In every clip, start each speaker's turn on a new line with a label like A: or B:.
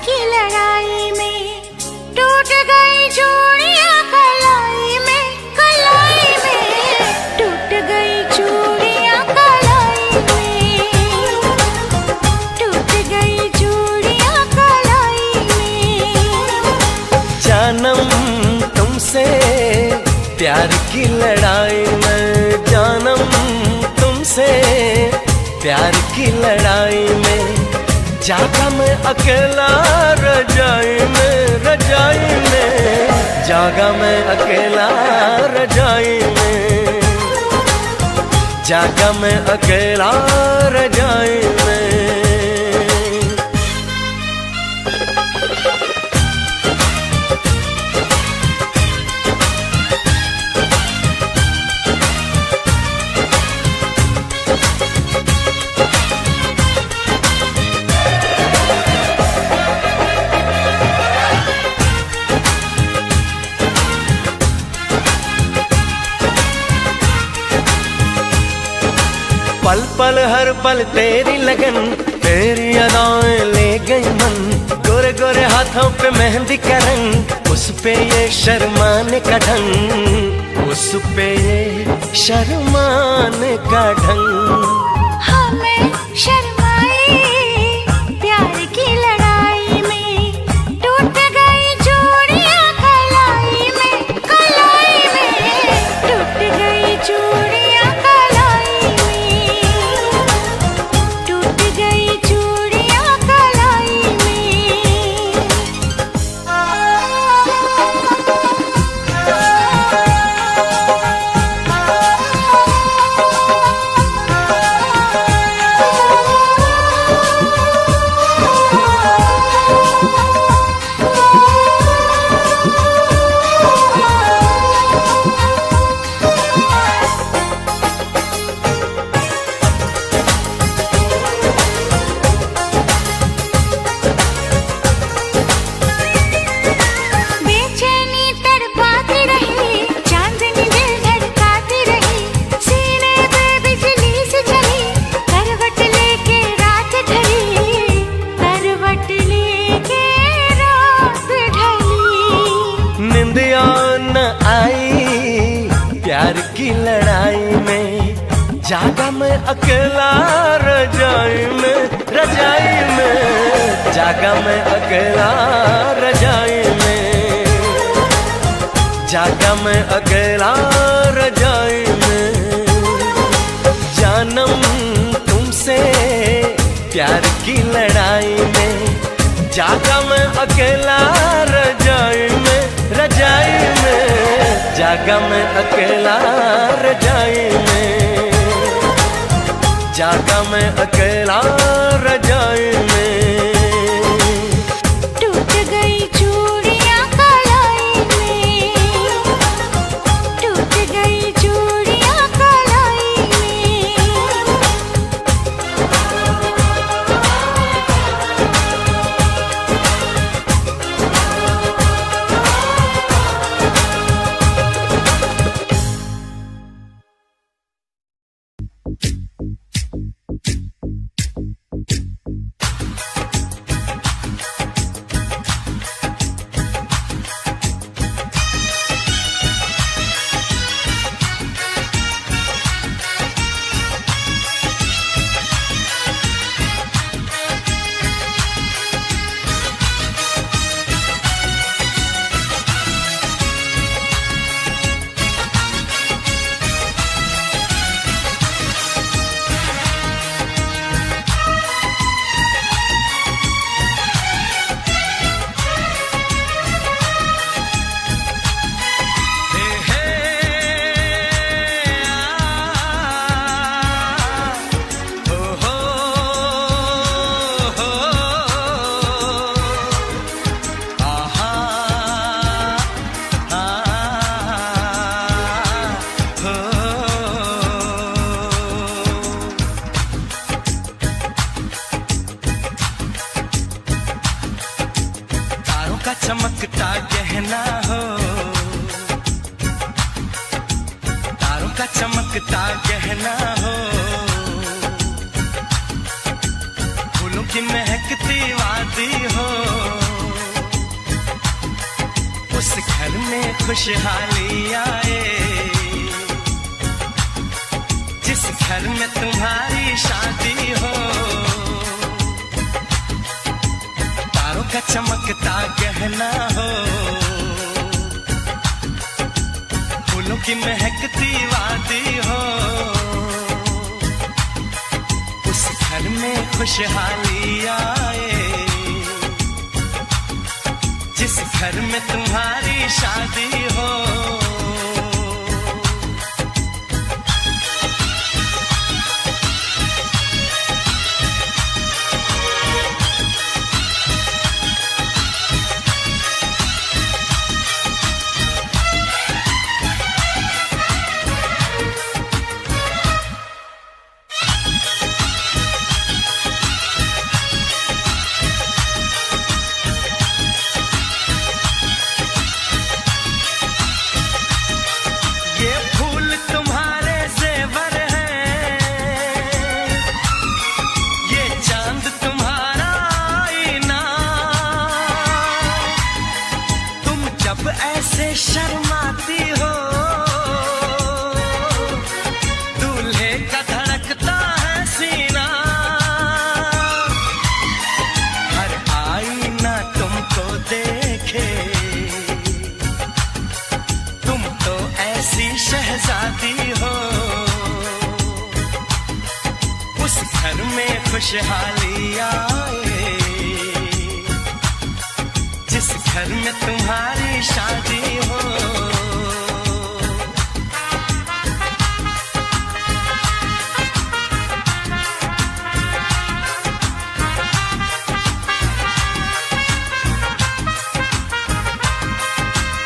A: की लड़ाई में टूट गई चूड़ियां कलाई में टूट गई चूड़ियां कलाई में, टूट गई चूड़ियां कलाई में।
B: जानम तुमसे प्यार की लड़ाई में, जानम तुमसे प्यार की लड़ाई में, जागा मैं अकेला रजाई में, रजाई में, जागा मैं अकेला रजाई में, जागा मैं अकेला रजाई में। पल पल हर पल तेरी लगन, तेरी अदाएं ले गई मन, गोरे गोरे हाथों पे मेहंदी का रंग, उस पे ये शर्माने का ढंग, उस पे ये शर्माने का ढंग।
A: हमें शर्माए प्यार की लड़ाई में, टूट गई चूड़ियां कलाई में, टूट गई चूड़ियां कलाई में, टूट गई चूड़ियां कलाई में।
B: निंदिया न आई प्यार की लड़ाई में, जागा मैं अकेला रजाई में, रजाई में, जागा मैं अकेला रजाई में, जागा मैं अकेला रजाई में। जानम तुमसे प्यार की लड़ाई में, जागा मैं अकेला रजाई में, रजाई में, जागा मैं अकेला रजाई में, जागा मैं अकेला रजाई में।
A: टूट गई चूड़ियां कलाई में, टूट गई चूड़ियां कलाई में।
B: चमकता गहना हो, तारों का चमकता गहना हो, फूलों की महकती वादी हो। खुशहाली आए, जिस घर में तुम्हारी शादी हो, तारों का चमकता गहना हो, फूलों की महकती वादी हो, उस घर में खुशहाली आए, जिस घर में तुम्हारी शादी हो। ऐसे शर्माती हो, दूल्हे का धड़कता है सीना, हर आईना तुमको देखे, तुम तो ऐसी शहजादी हो, उस घर में खुशहाली आए, जिस घर में तुम्हारी शादी हो।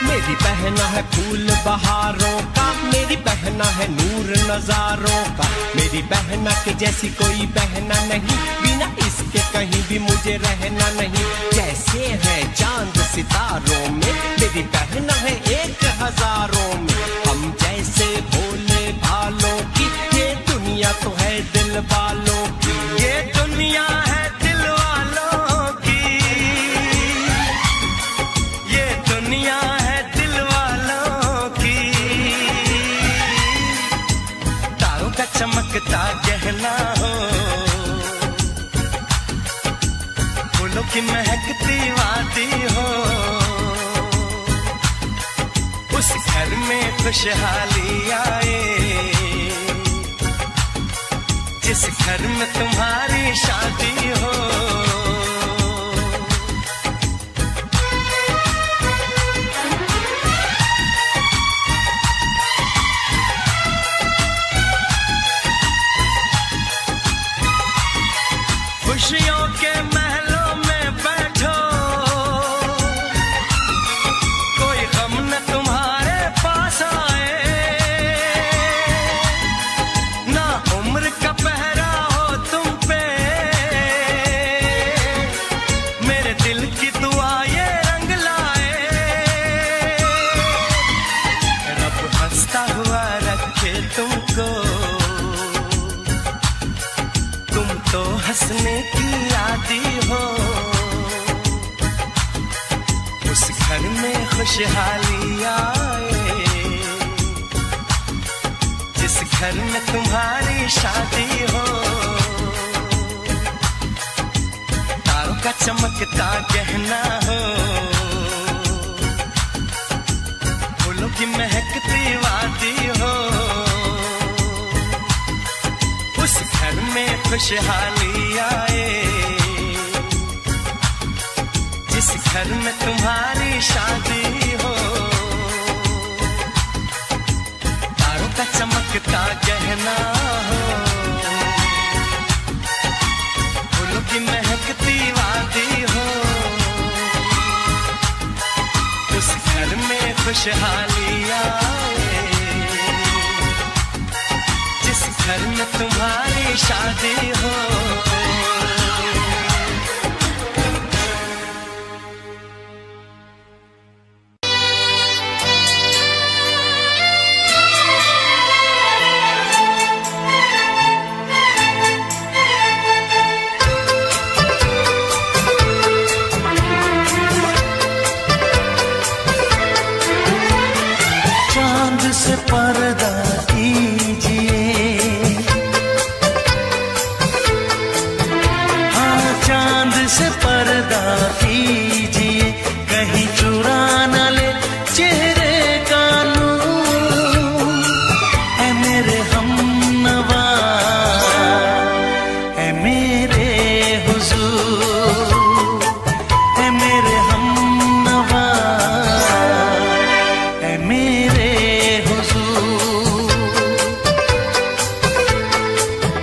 C: मेरी बहना है फूल बहारों का, मेरी बहना है नूर नजारों का, मेरी बहना के जैसी कोई बहना नहीं, बिना इसके कहीं भी मुझे रहना नहीं। जैसे है चांद सितारों में, मेरी बहना है 1000 में, हम जैसे भोले भालों की, ये दुनिया तो है दिल वालों की,
B: ये दुनिया है दिल वालों की, ये दुनिया है दिल वालों की, तारों का चमकता गहना हो, फूलों की महकती वादी हो, उस घर में खुशहाली आए, जिस घर में तुम्हारी शादी हो। खुशियों के महलों में बैठो, कोई गम न तुम्हारे पास आए, ना उम्र का पहरा हो तुम पे, मेरे दिल की दुआ ये रंग लाए, रब हंसता हुआ रखे तुमको, तुम तो हंसने की आदी हो, उस घर में खुशहाली आए, जिस घर में तुम्हारी शादी हो, तारों का चमकता गहना हो, फूलों की महकती वादी हो, उस घर में खुशहाली आए, जिस घर में तुम्हारी शादी हो, तारों का चमकता गहना हो, फूलों की महकती वादी हो, उस घर में खुशहाली आए, जिस घर में तुम्हारी शादी हो। पर्दा कीजिए, हाँ चांद से पर्दा कीजिए, कहीं चुरा न ले चेहरे का नूर। ऐ मेरे हमनवा, ऐ मेरे हुजूर, ऐ मेरे हमनवा, ऐ मेरे हुजूर।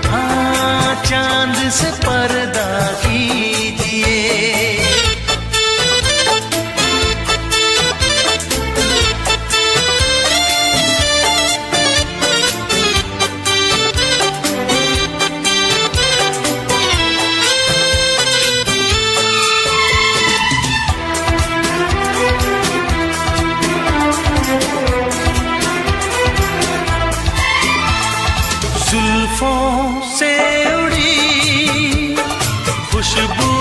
B: हाँ चांद से पर्दा कीजिए। जुल्फों से उड़ी खुशबू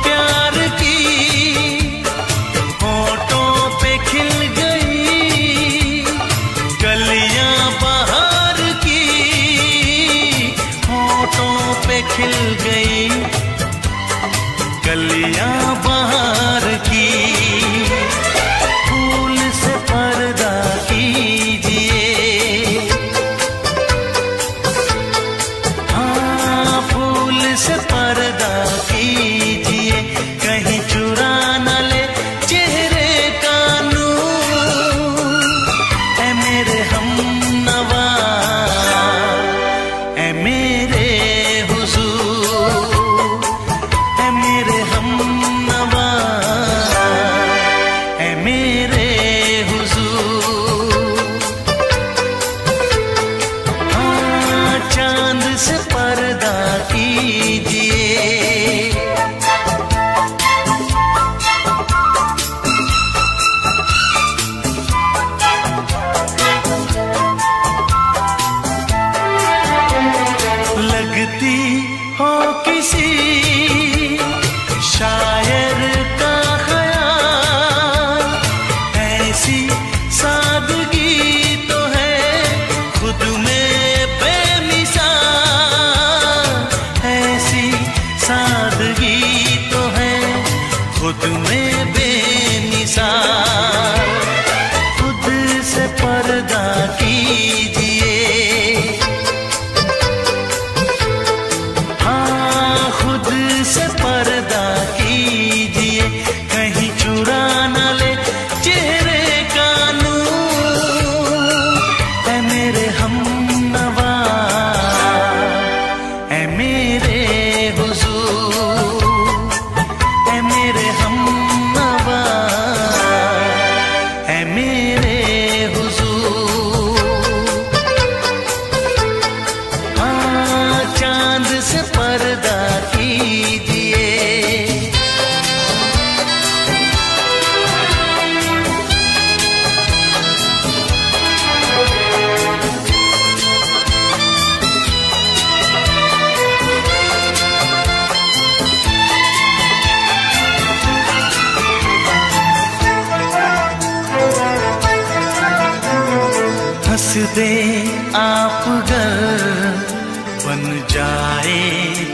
B: प्यार की, होठों पे खिल गई कलियां बहार की, होठों पे खिल गई कलियां बहार की। फूल से पर्दा कीजिए, से पर्दा कीजिए, कहीं चुरा न ले चेहरे का नूर। ऐ मेरे हमनवा, ऐ मेरे हुजूर, ऐ मेरे हमनवा, ऐ मेरे हुजूर। हाँ चांद से पर्दा कीजिए। लगती हो किसी शायर का ख्याल, ऐसी सादगी तो है खुद में बेमिसाल, ऐसी सादगी तो है खुद में बेमिसाल। खुद से पर्दा कीजिए, हाँ खुद से पर्दा कीजिए, कहीं चुरा न ले चेहरे का नूर। ऐ मेरे हमनवा, ऐ मेरे हुजूर, ऐ मेरे हमनवा, ऐ मेरे हुजूर। हाँ चांद से पर्दा कीजिए। हंस दे आप गर बन जाए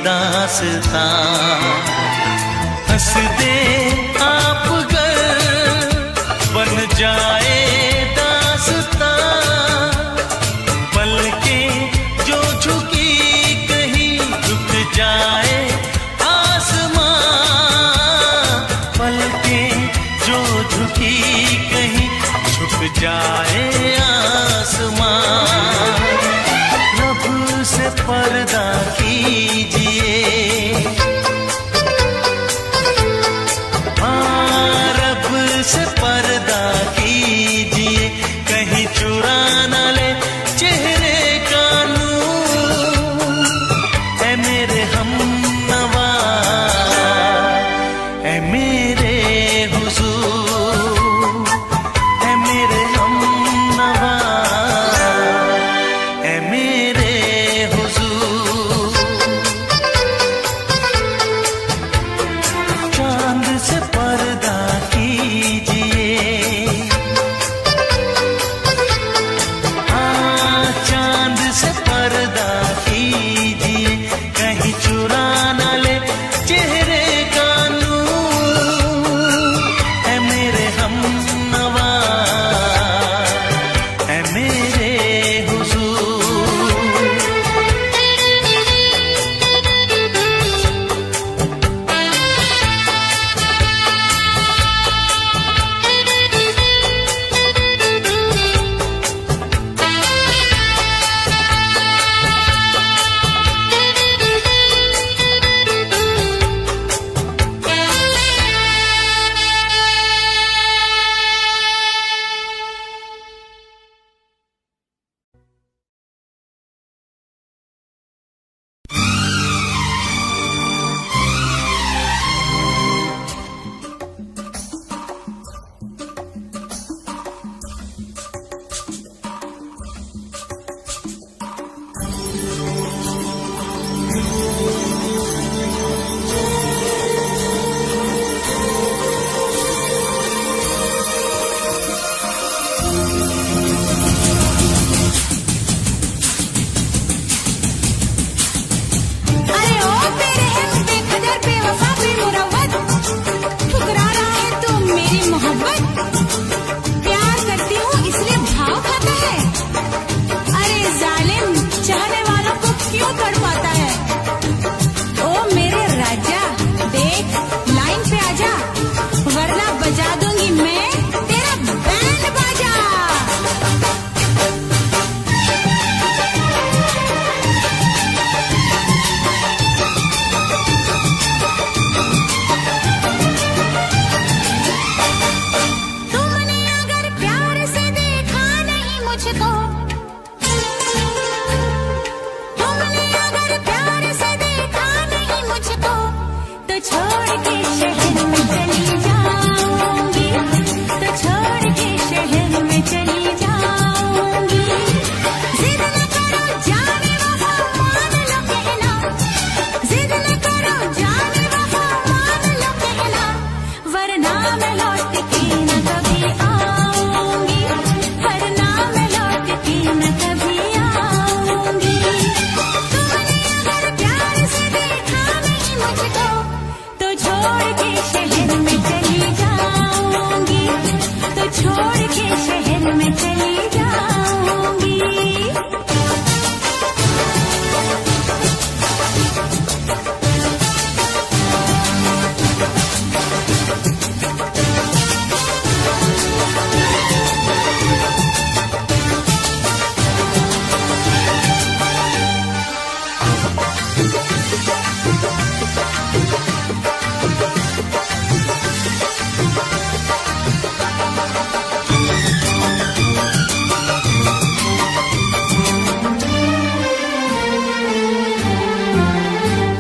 B: दास्तां, हंस दे आप गर बन जाए दास्तां। पलकें जो झुकी कहीं झुक जाए आसमां, पलकें जो झुकी कहीं झुक जाए आसमां। रब से पर्दा कीजिए, हाँ रब से पर्दा कीजिए, कहीं चुरा न ले चेहरे का नूर। ऐ मेरे हमनवा, ऐ मेरे हुजूर, ऐ मेरे हमनवा,
A: मैं लौट के न कभी आऊंगी, वरना मैं लौट के न कभी आऊंगी। तुमने अगर प्यार से देखा नहीं मुझको, तो छोड़ के शहर में चली जाऊंगी, तो छोड़ के शहर में चली जाऊंगी।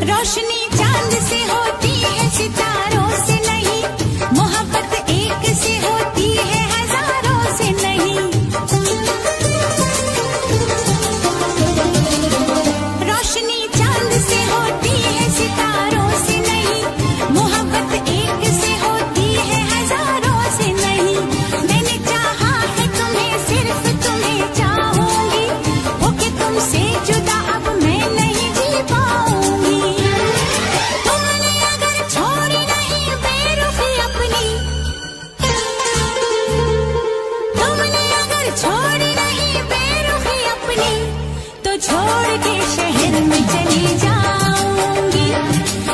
A: रोशनी चांद से होती है, सितारों से नहीं। मोहब्बत एक से होती है, हजारों से नहीं। रोशनी चांद से होती है, सितारों से नहीं। मोहब्बत एक से होती है, हजारों से नहीं। मैंने चाहा है तुम्हें, सिर्फ तुम्हें चाहूंगी, होके तुमसे जुदा अब मैं नहीं जी पाऊंगी। तुमने अगर छोड़ी नहीं बेरुखी अपनी, तुमने अगर छोड़ी नहीं बेरुखी अपनी, तो छोड़ के शहर में चली जाऊंगी,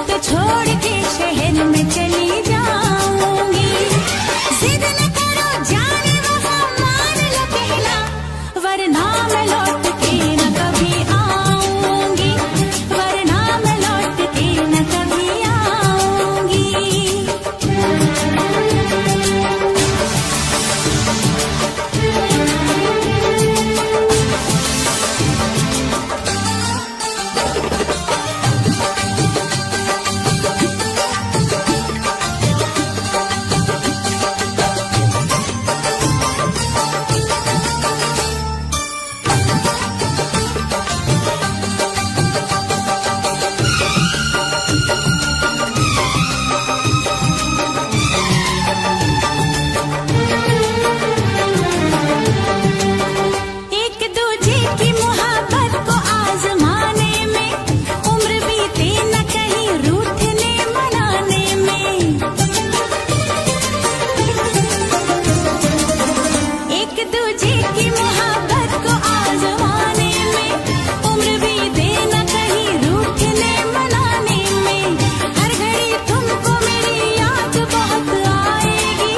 A: तो छोड़ के शहर में चली जाऊंगी। जिद न करो जाने वफा, मान लो कहना, वरना मैं लौट के न कभी आऊंगी, वरना मैं लौट के न कभी आऊंगी। एक दूजे की मोहब्बत को आजमाने में, उम्र बीते न कहीं रूठने मनाने में। एक दूजे की मोहब्बत को आजमाने में, उम्र बीते न कहीं रूठने मनाने में। हर घड़ी तुमको मेरी याद बहुत आएगी,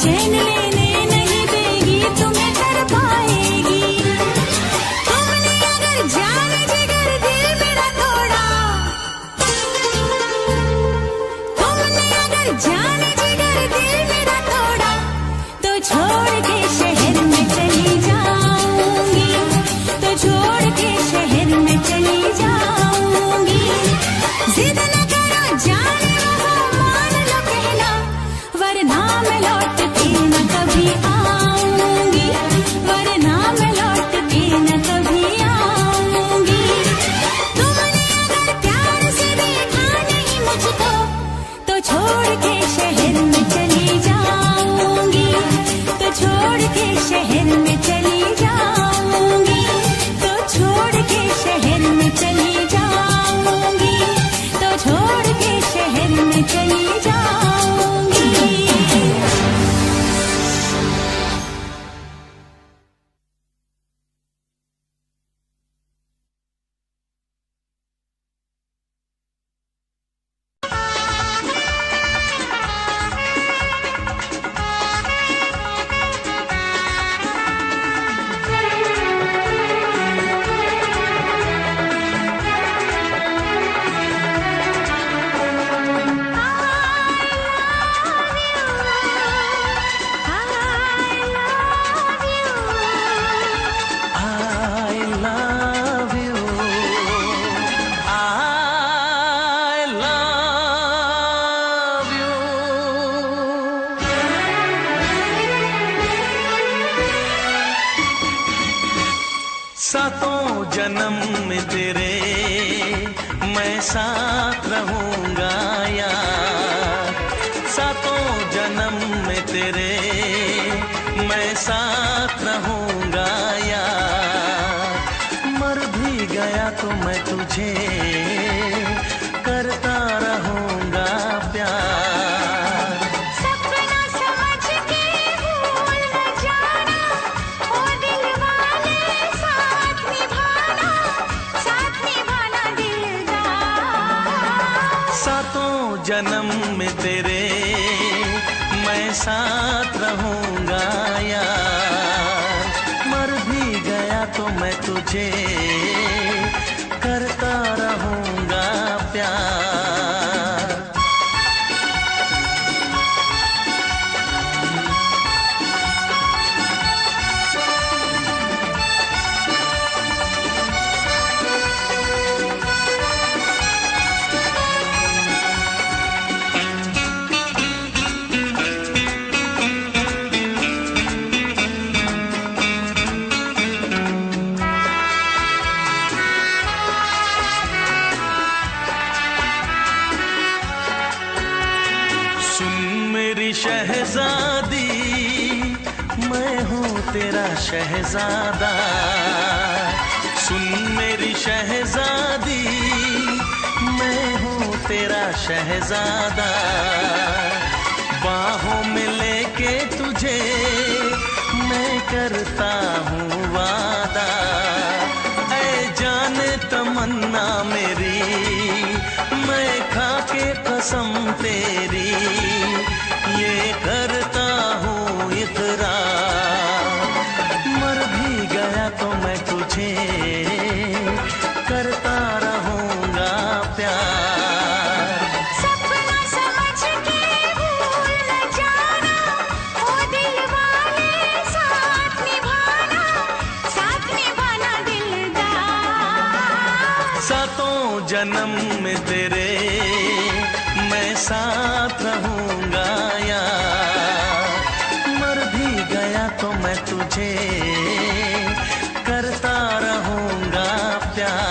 A: चैन लेने नहीं देगी, तुम्हें कर पाएगी। तुमने अगर जान जिगर दिल मेरा तोड़ा, तुमने अगर जान जिगर दिल मेरा तोड़ा, तो छोड़ के शहर में चली जाऊंगी, तो छोड़ के शहर में चली जाऊंगी। जिद न करो जाने वफा, मान लो कहना, वरना मैं लौट के न कभी आऊंगी, वरना मैं लौट के न कभी आऊंगी। तुमने अगर प्यार से देखा नहीं मुझको, तो छोड़ के शहर में चली जाऊंगी, तो छोड़ के शहर में चली जाऊंगी, तो छोड़ के शहर में चली जाऊंगी, तो छोड़ के शहर में चली जाऊंगी।
B: सातों जन्म में तेरे मैं साथ रहूंगा यार, सातों सातों जन्म में तेरे मैं साथ रहूंगा यार, मर भी गया तो मैं तुझे करता रहूंगा प्यार।
A: सपना समझ के भूल न जाना, ओ दिल वाले साथ निभाना दिलदार।
B: सातों जन्म में तेरे मैं साथ रहूंगा यार, मर भी गया तो मैं तुझे करता रहूंगा प्यार। शहजादी मैं हूँ तेरा शहजादा, सुन मेरी शहजादी मैं हूँ तेरा शहजादा। बाहों में लेके तुझे मैं करता हूँ वादा, ऐ जाने तमन्ना मेरी मैं खा के कसम तेरी ये करता हूँ इकरार, मर भी गया तो मैं तुझे करता रहूंगा प्यार।
A: सपना समझ के भूल न जाना, ओ दिल वाले साथ निभाना दिलदार।
B: सातों जन्म में तेरे मैं साथ रहूंगा यार, मर भी गया तो मैं तुझे करता रहूंगा प्यार।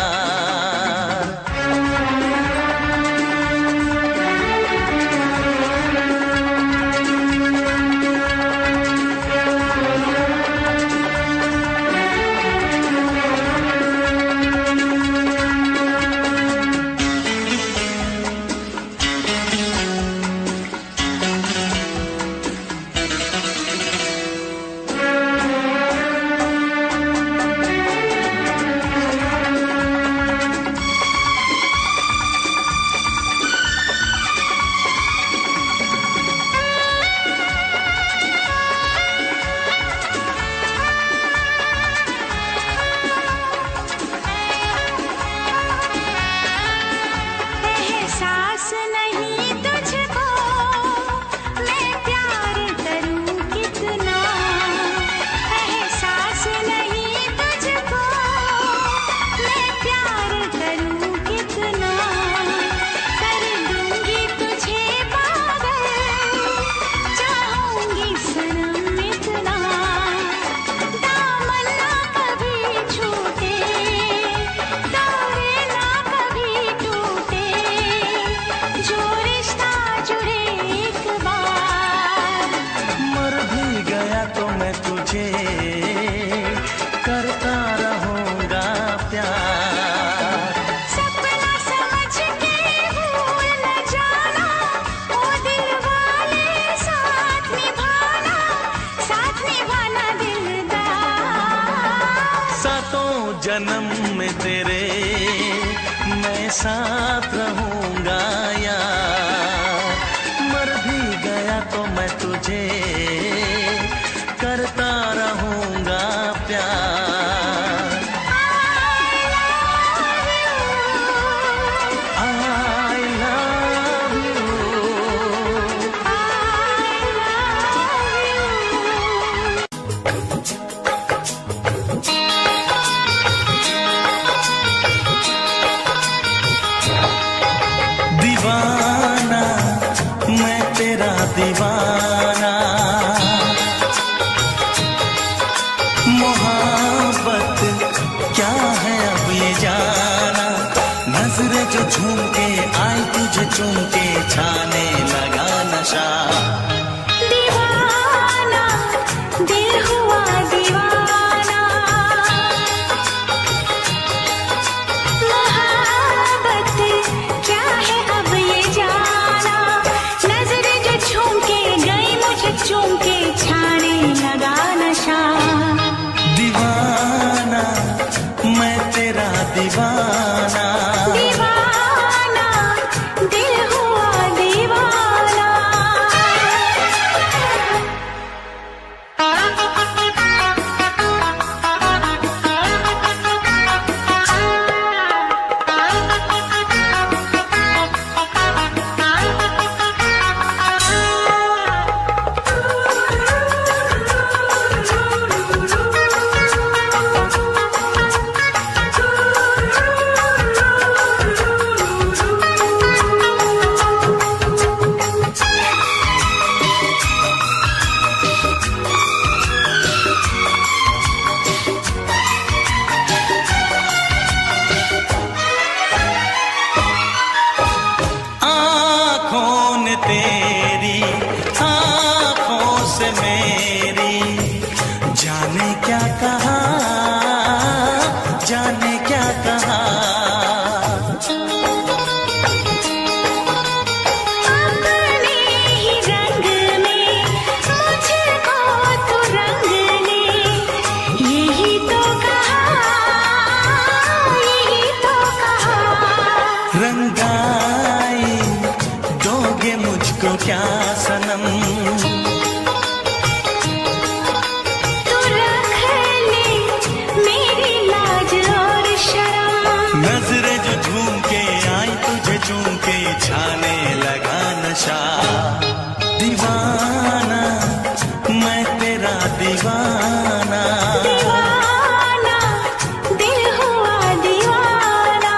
B: करता रहूंगा प्यार।
A: सपना समझ के भूल न जाना, ओ दिल वाले साथ निभाना दिलदार।
B: सातों जन्म में तेरे मैं साथ रहूंगा यार, मर भी गया तो मैं तुझे करता रहूंगा प्यार। I love you। दीवाना मैं तेरा दीवाना, मोहब्बत क्या है अब ये जाना, नजरें जो झूम के आई तुझे चूम के छाने लगा नशा।
D: से मेरी, जाने क्या कहा, जाने क्या कहा।
A: अपने ही रंग में मुझको तो रंग ले, यही तो कहा, यही तो कहा।
D: रंगाई दोगे मुझको क्या सनम,
A: तू रख ले मेरी लाज और शर्म।
D: नजरें जो झूम के आई तुझे चूम के, छाने लगा नशा। दीवाना मैं तेरा दीवाना,
A: दीवाना दिल हुआ दीवाना।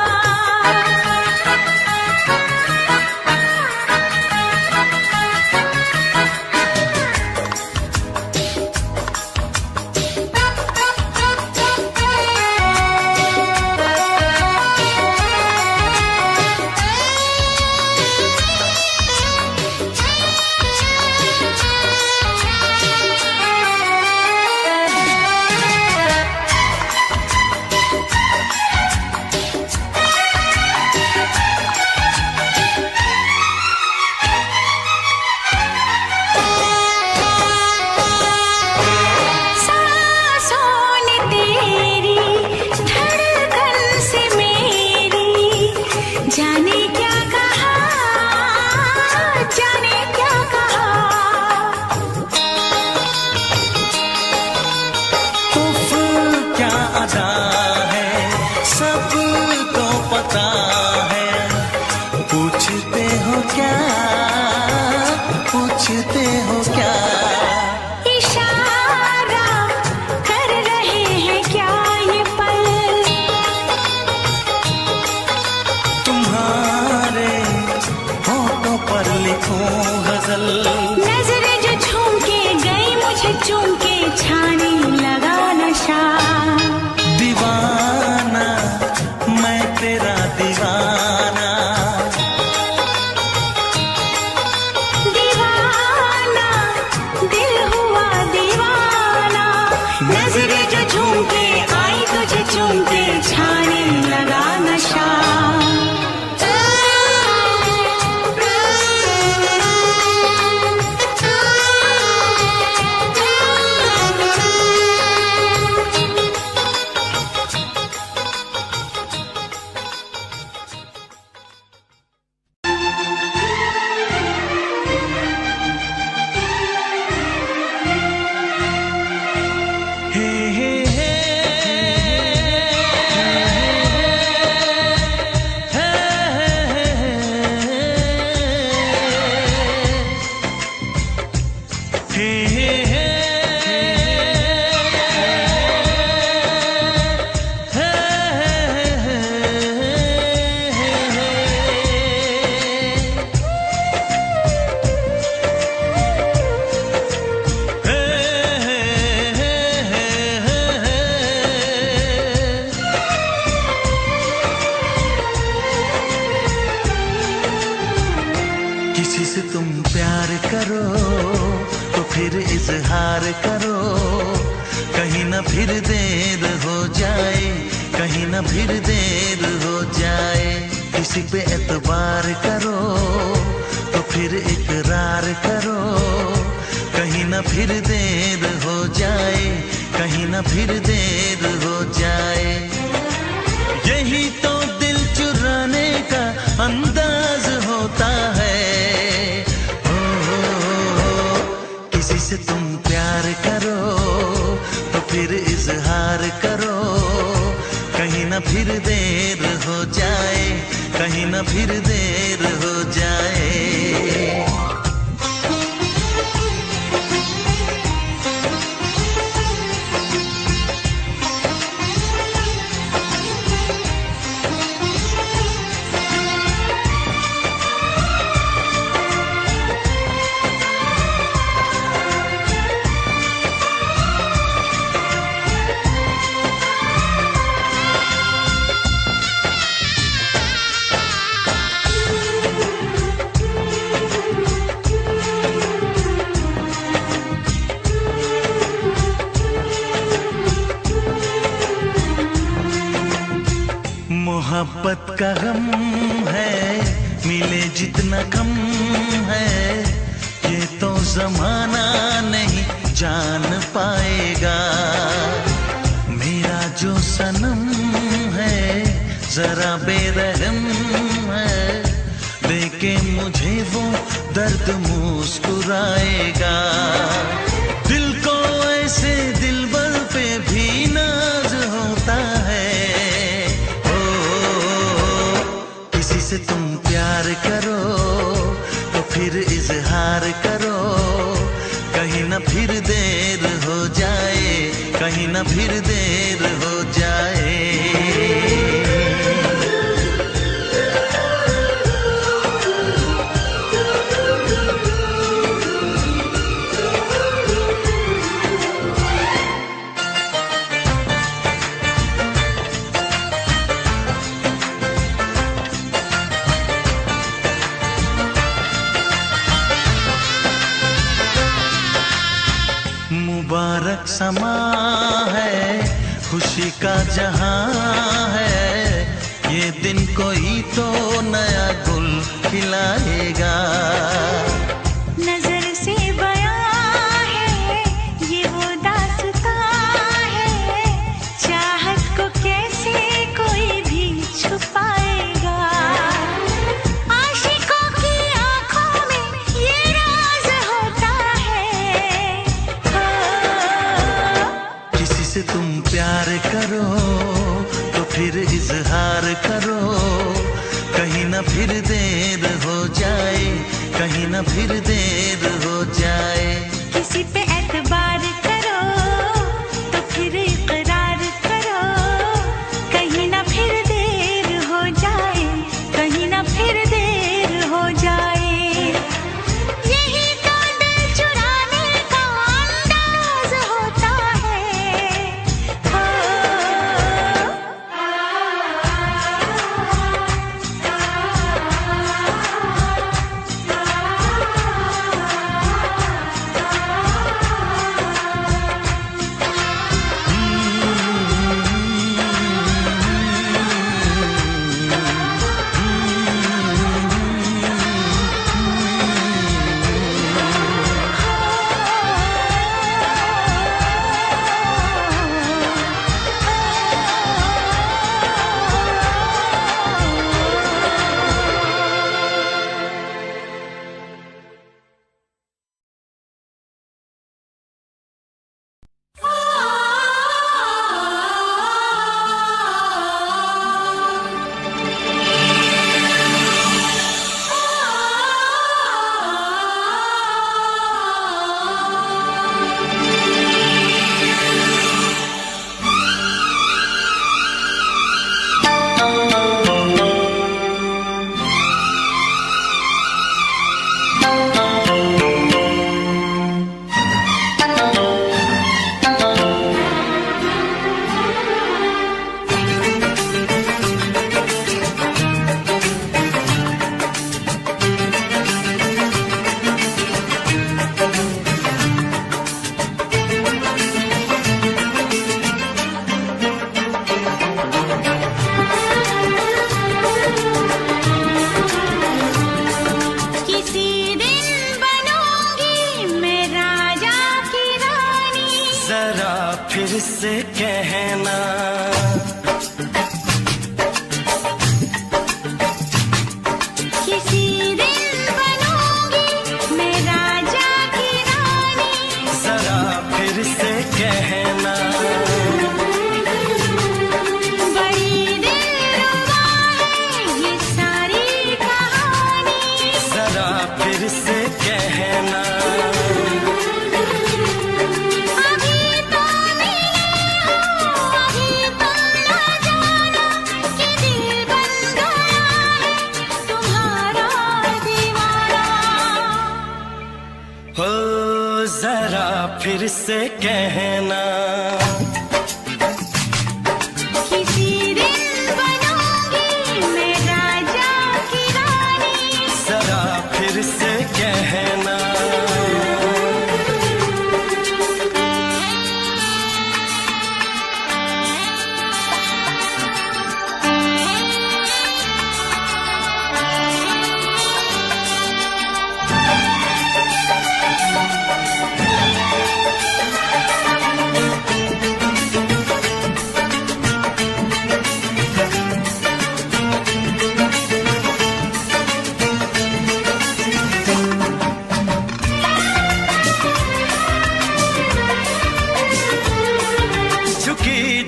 A: सांसों ने तेरी धड़कन से मेरी, जाने क्या कहा, जाने क्या कहा।
D: उफ क्या अदा है, सबको पता है। पूछते हो क्या, पूछते हो क्या।
A: इशारा कर रहे हैं क्या ये पल,
D: तुम्हारे होठों पर लिखूं गजल।
A: नजरें जो झूम के गई मुझे चूम के, छाने लगा नशा।
D: दीवाना मैं तेरा दीवाना,
A: दीवाना दिल हुआ दीवाना। नजरें जो झूम के आई तुझे चूम के, छाने लगा नशा।
D: हे हे हे किसी से तुम प्यार करो तो फिर इजहार करो, कहीं ना फिर देर हो जाए, कहीं ना फिर देर हो जाए। किसी पे एतबार करो तो फिर इकरार करो, कहीं ना फिर देर हो जाए, कहीं ना फिर देर हो जाए। यही तो दिल चुराने का अंदाज होता है। किसी से तुम प्यार करो तो फिर इजहार करो, कहीं ना फिर देर हो जाए, कहीं ना फिर देर हो जाए। मोहब्बत का गम है, मिले जितना कम है, ये तो जमाना नहीं जान पाएगा। मेरा जो सनम है जरा बेरहम है, देके मुझे वो दर्द मुस्कुराएगा। दिल को ऐसे दिलबर पे भी नाज होता है। किसी से तुम प्यार करो तो फिर इजहार करो, कहीं ना फिर देर हो जाए, कहीं ना फिर देर हो जाए। मुबारक समा है, खुशी का जहां है, ये दिन कोई तो नया गुल खिलाएगा।
A: नजर से बयां है ये वो दास्तां है, चाहत को कैसे कोई भी छुपाएगा। आशिकों की आंखों में ये राज होता है।
D: किसी से तुम प्यार करो तो फिर इजहार करो, कहीं ना फिर देर हो जाए, कहीं ना फिर देर हो जाए।
A: किसी पे एतबार करो तो फिर इकरार करो, कहीं ना फिर देर हो जाए, कहीं ना फिर देर हो जाए। यही तो दिल चुराने का अंदाज होता है।
B: फिर से कहना,
A: किसी दिन बनूंगी मैं राजा की रानी।
B: जरा फिर से कहना,
A: बड़ी दिलरुबा है ये सारी कहानी।
B: जरा फिर से कहना, जरा फिर से कहना,
A: किसी दिन बनूंगी मैं राजा की रानी।
B: जरा फिर से कहना,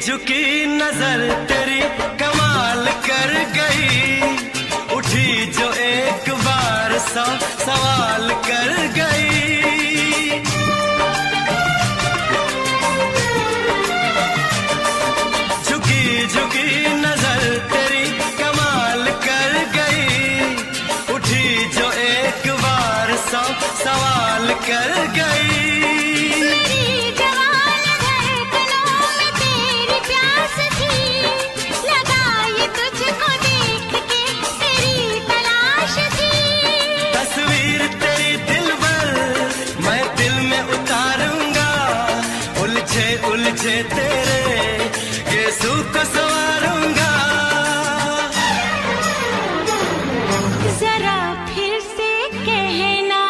B: झुकी नजर तेरी कमाल कर गई, उठी जो एक बार सौ सवाल कर गई। झुकी झुकी नजर तेरी कमाल कर गई, उठी जो एक बार सौ सवाल कर गई। उलझे तेरे गेसू को संवारूंगा।
A: जरा फिर से कहना,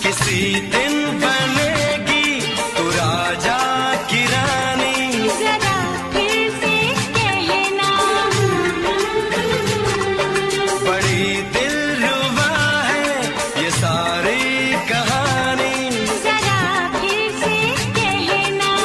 B: किसी दिन बनेगी तू राजा की रानी।
A: जरा फिर से कहना,
B: बड़ी दिलरुबा है ये सारी कहानी। जरा फिर से कहना,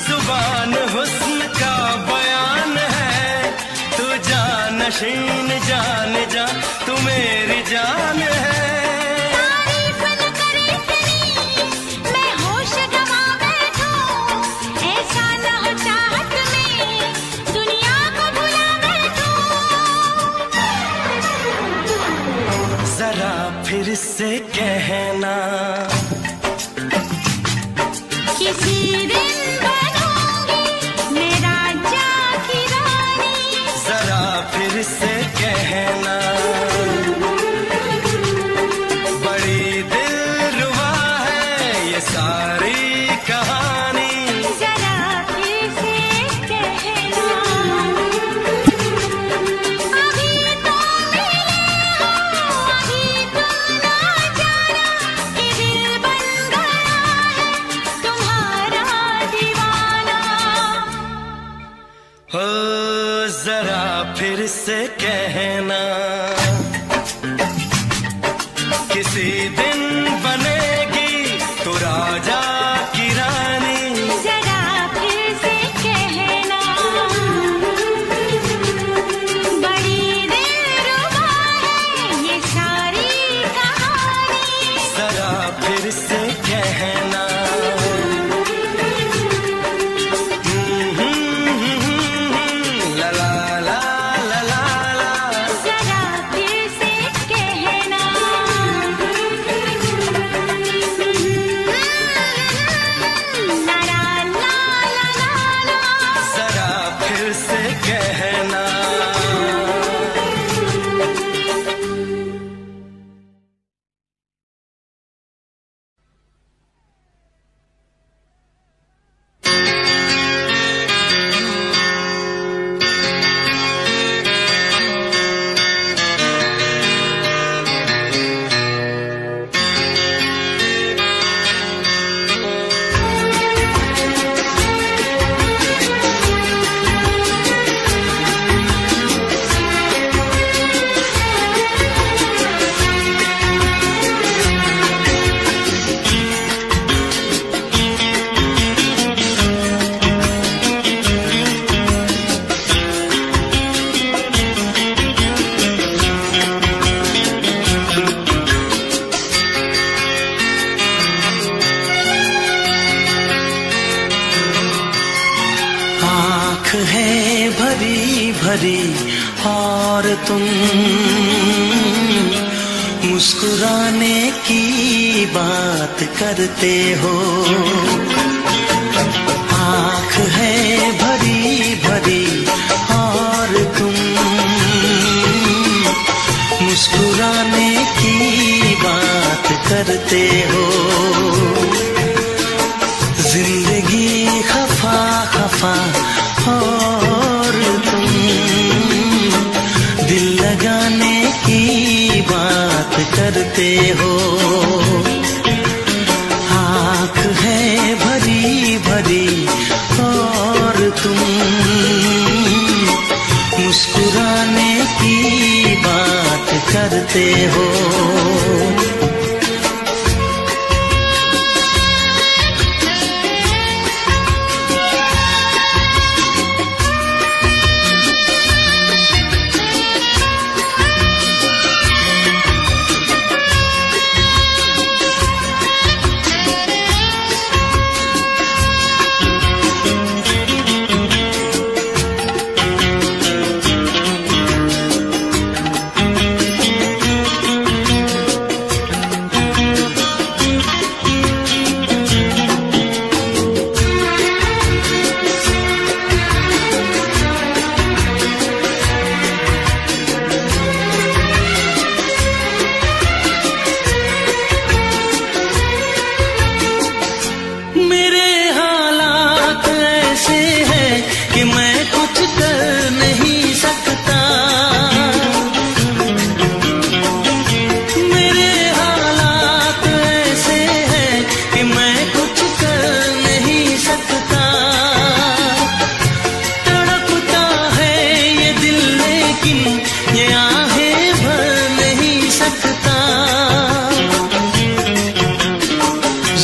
B: जुबान हुस्न का बयान है, तू जानशीन जान जा तू मेरी जान है।
A: तारीफ न करे तेरी मैं होश गंवा बैठूं, ऐसा न हो चाहत में दुनिया को भुला बैठूं।
B: जरा फिर से कहना,
A: किसी दिन बनूंगी मैं राजा की रानी।
B: जरा फिर से कहना, बड़ी दिलरुबा है ये सारी कहानी।
A: जरा फिर से कहना, अभी तो मिले हो, अभी तुम ना जाना कि दिल बन गया है तुम्हारा दीवाना।
B: हो जरा फिर से कहना, किसी दिन बनेगी तू राजा की रानी।
A: जरा फिर से कहना, बड़ी दिलरुबा है ये सारी कहानी।
B: जरा फिर से कहना, ला ला ला ला ला ला।
A: जरा फिर से कहना,
D: तुम मुस्कुराने की बात करते हो। आँख है भरी भरी और तुम मुस्कुराने की बात करते हो। जिंदगी खफा खफा और तुम दिल लगाने की बात करते हो। आँख है भरी भरी और तुम मुस्कुराने की बात करते हो।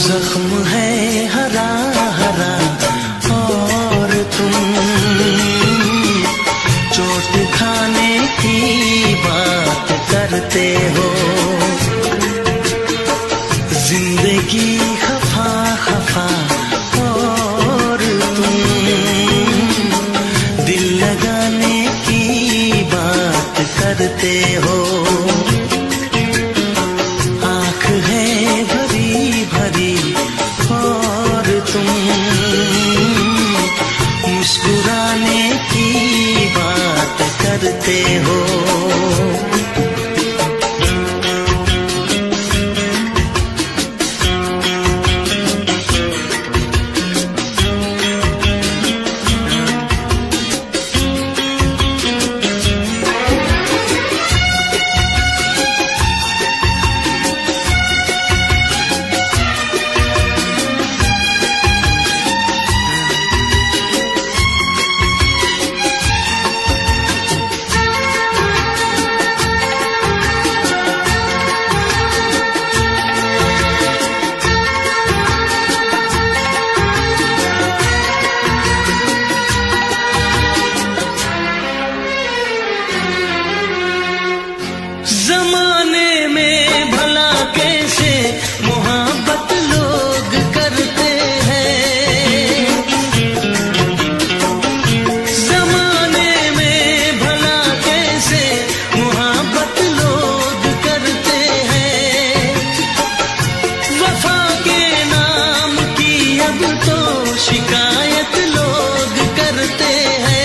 D: जख्म है हरा हरा और तुम चोट खाने की बात करते हो। जिंदगी खफा खफा और तुम दिल लगाने की बात करते हो। मुस्कुराने की बात करते हो। जमाने में भला कैसे मोहब्बत लोग करते हैं। जमाने में भला कैसे मोहब्बत लोग करते हैं। वफा के नाम की अब तो शिकायत लोग करते हैं।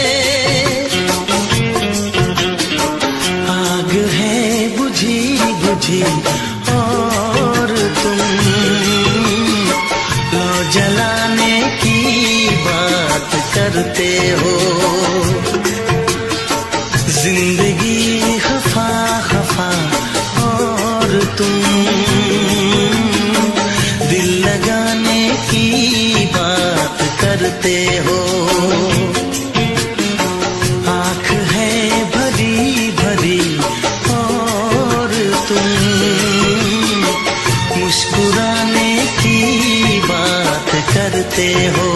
D: आग है बुझी बुझी और तुम लो जलाने की बात करते हो। जिंदगी खफा खफा और तुम दिल लगाने की बात करते हो। आँख है भरी भरी और तुम मुस्कुराने की बात करते हो।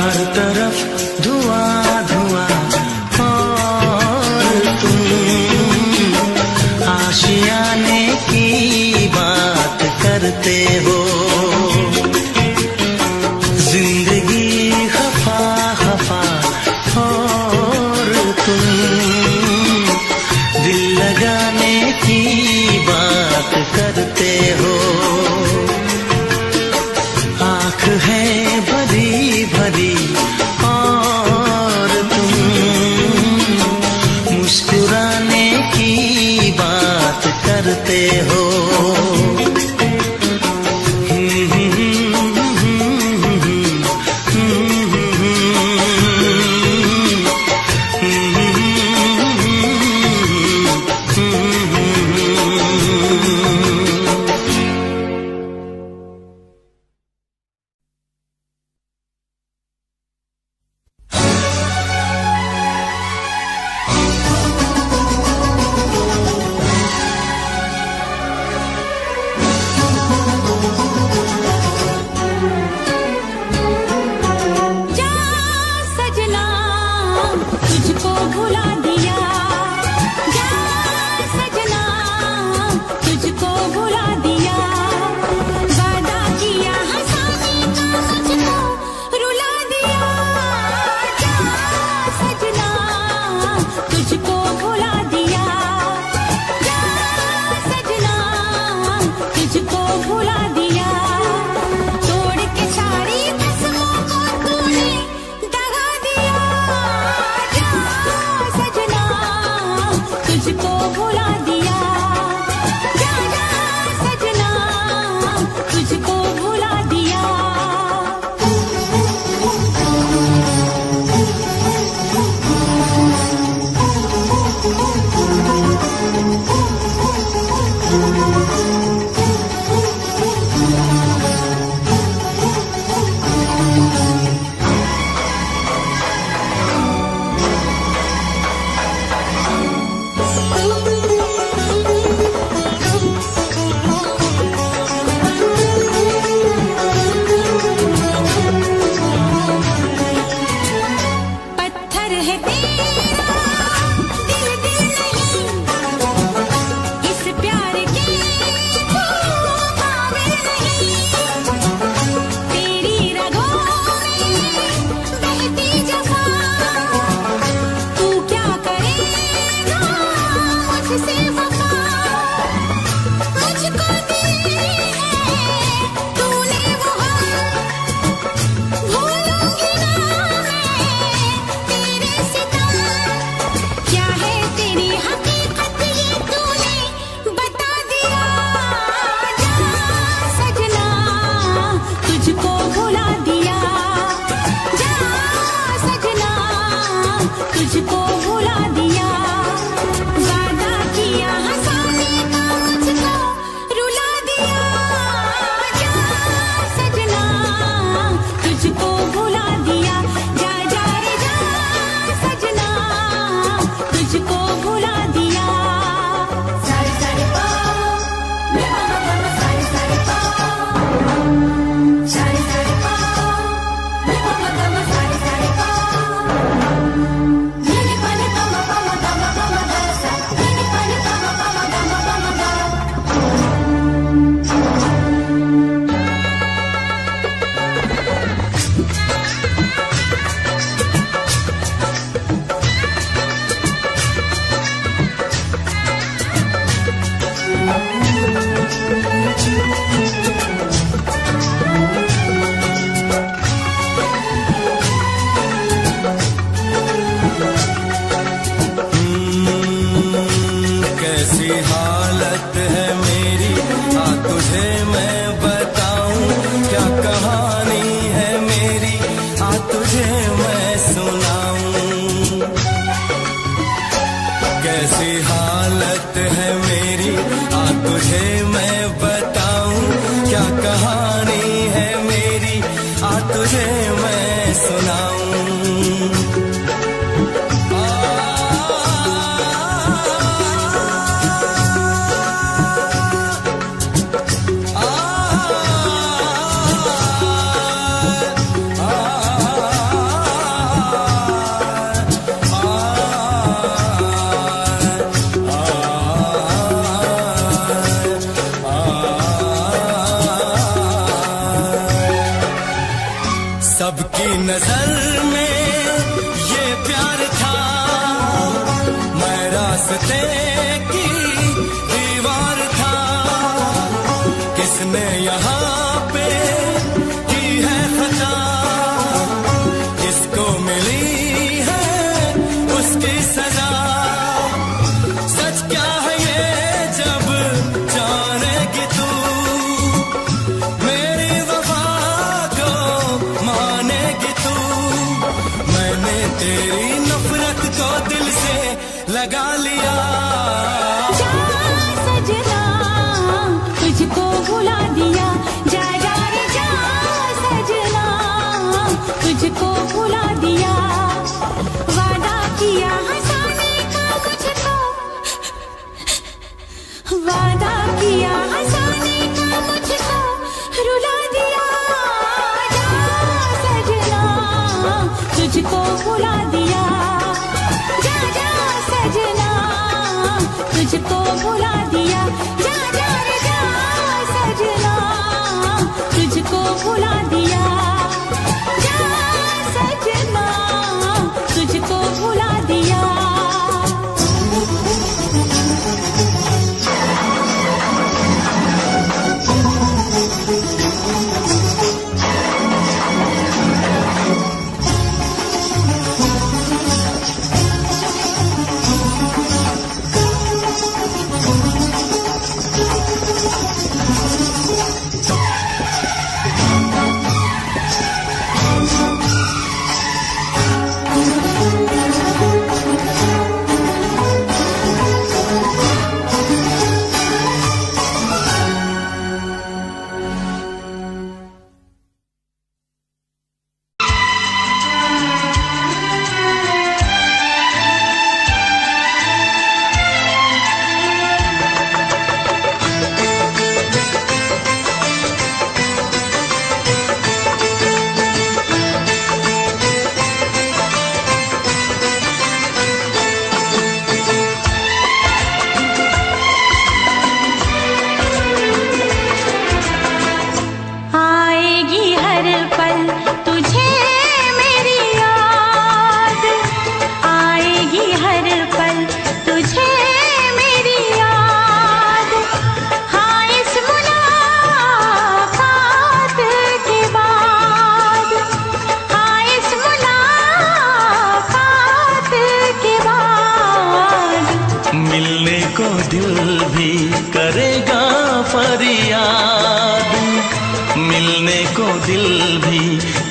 D: हर तरफ धुआं धुआं और तुम आशियाने की बात करते हो। जिंदगी खफा खफा और तुम दिल लगाने की बात करते हो। आँख है भरी भरी और
B: मोहब्बतें की दीवार था, किसने यहाँ पे की है खता, किसको मिली है उसकी सजा। सच क्या है ये जब जानेगी तू, मेरी वफा को मानेगी तू। मैंने तेरी नफरत को दिल से लगा लिया।
A: जा सजना तुझको भुला दिया, जा जा रे जा सजना तुझको भुला दिया। वादा किया हंसाने का मुझको, वादा किया हंसाने का मुझको रुला दिया। जा सजना तुझको भुला दिया, जा जा सजना तुझको भुला दिया। जा जा रे जा सजना तुझको भुला दिया, जा सजना तुझको भुला दिया।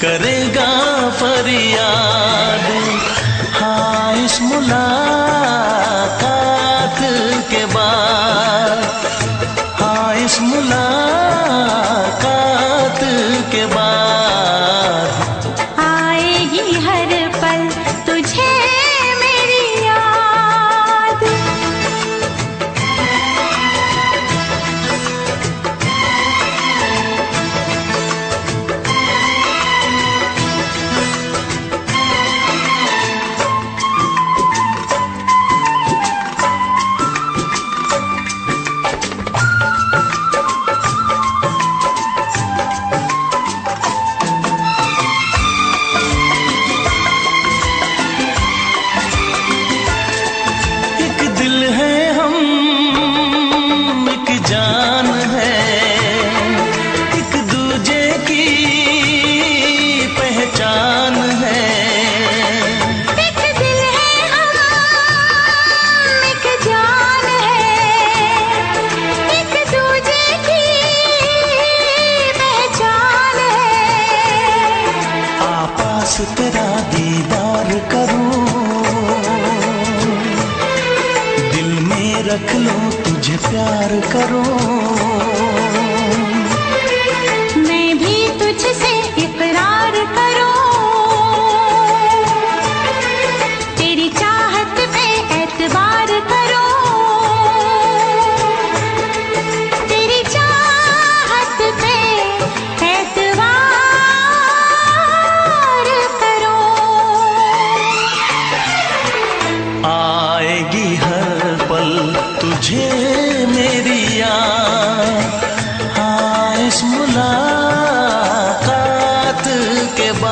D: करेगा फरियाद। हाँ इस मुलाकात के बाद, हाँ इस मुलाकात के बाद
A: आएगी हर पल तुझे मेरी याद।
D: तेरा दीदार करूं, दिल में रख लूं तुझे प्यार करूं।
A: मैं भी तुझसे इकरार करूं, तेरी चाहत पे एतबार करूं, तेरी चाहत पे
D: आएगी हर पल तुझे मेरी याद। हाँ इस मुलाकात के बाद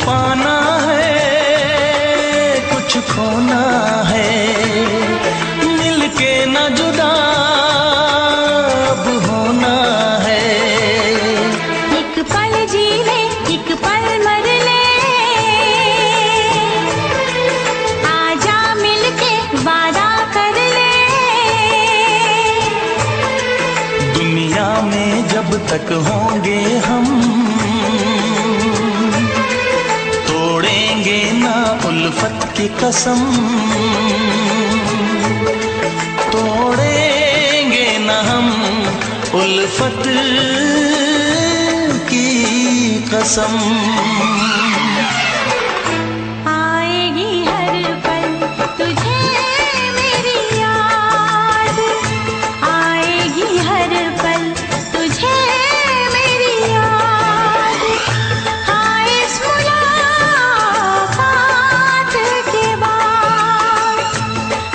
D: पाना है, कुछ खोना है, मिलके न जुदा अब होना है।
A: एक पल जी ले, एक पल मर ले, आजा मिलके वादा कर ले।
D: दुनिया में जब तक होंगे हम, तोड़ेंगे ना उल्फत की कसम, तोड़ेंगे ना हम उल्फत की कसम।
A: आएगी हर पल तुझे मेरी याद, आएगी हर पल तुझे मेरी याद। हाँ इस मुलाकात के बाद,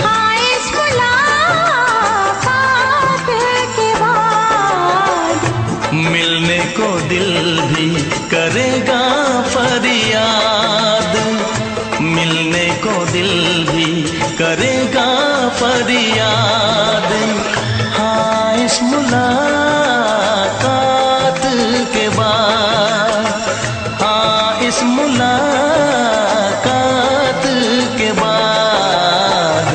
A: हाँ इस मुलाकात के बाद,
D: मिलने को दिल भी करेगा फरियाद, मिलने को दिल भी करेगा फरियाद। हाँ इस मुलाकात के बाद, हाँ इस मुलाकात के बाद,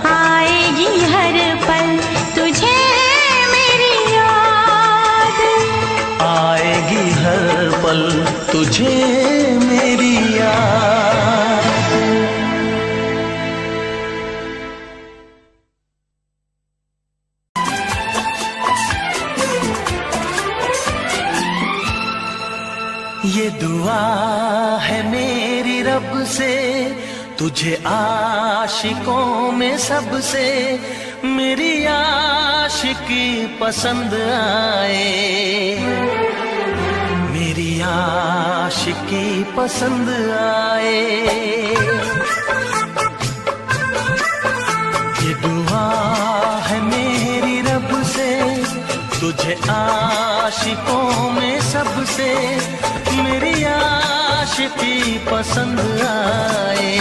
A: आएगी हर पल तुझे मेरी याद,
D: आएगी हर पल तुझे मेरी याद। ये दुआ है मेरी रब से, तुझे आशिकों में सबसे मेरी आशिकी पसंद आए, मेरी आशिकी पसंद आए। ये दुआ है मेरी रब से, तुझे आशिकों में सबसे मेरी आशिकी पसंद आए,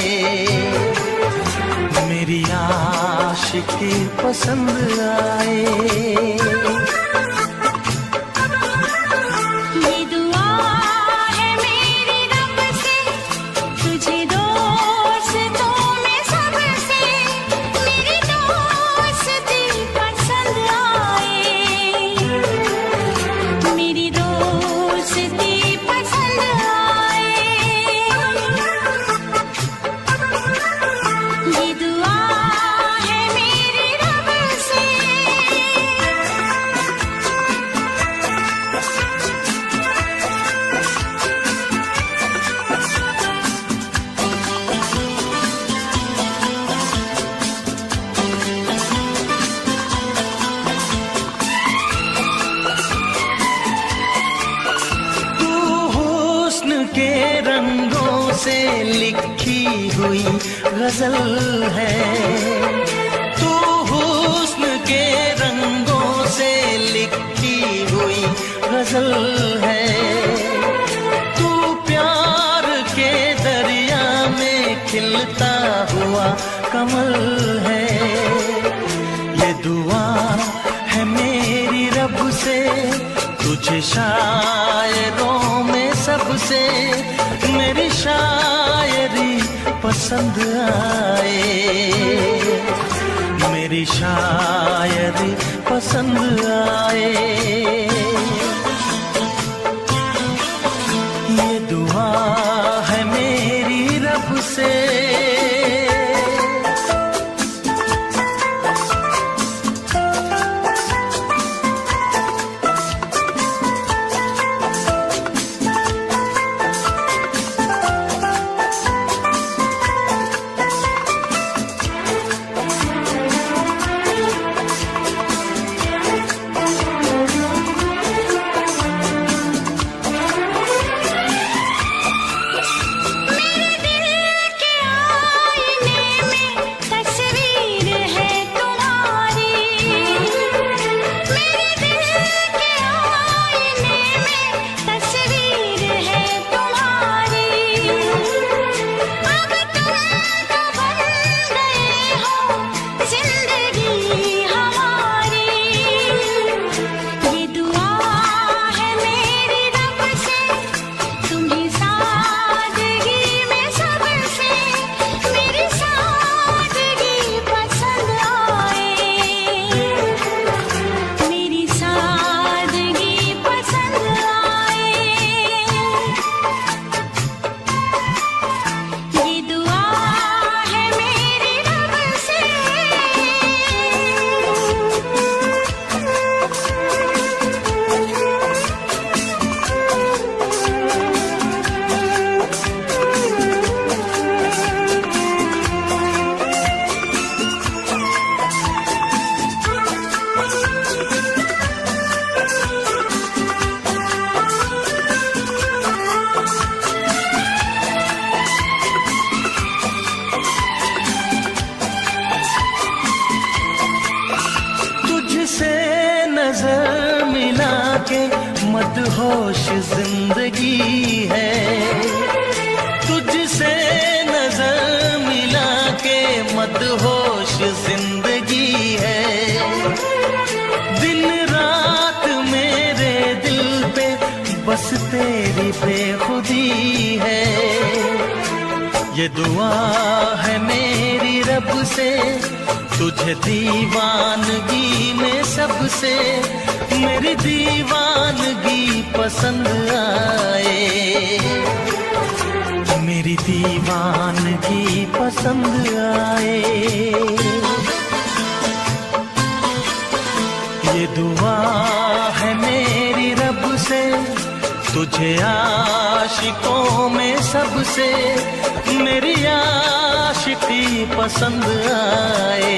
D: मेरी आशिकी पसंद आए।
A: ये दुआ है मेरी रब से, तुझे दोस्तों में सबसे मेरी दोस्ती पसंद आए, मेरी दोस्ती पसंद आए। ये दुआ है मेरी रब से।
D: तू हुस्न के रंगों से लिखी हुई गजल है, तू हुस्न के रंगों से लिखी हुई गजल है, तू प्यार के दरिया में खिलता हुआ कमल है। ये दुआ है मेरी रब से, तुझे शायरों में सबसे मेरी शायरी पसंद आए, मेरी शायरी पसंद आए। ये दुआ है मेरी रब से। मदहोश जिंदगी है, तुझसे नजर मिला के मदहोश जिंदगी है। दिन रात मेरे दिल पे बस तेरी बेखुदी है। ये दुआ है मेरी रब से, तुझे दीवानगी में सबसे मेरी दीवानगी पसंद आए, मेरी दीवानगी पसंद आए। ये दुआ है मेरी रब से, तुझे आशिकों में सबसे मेरी आशिकी पसंद आए,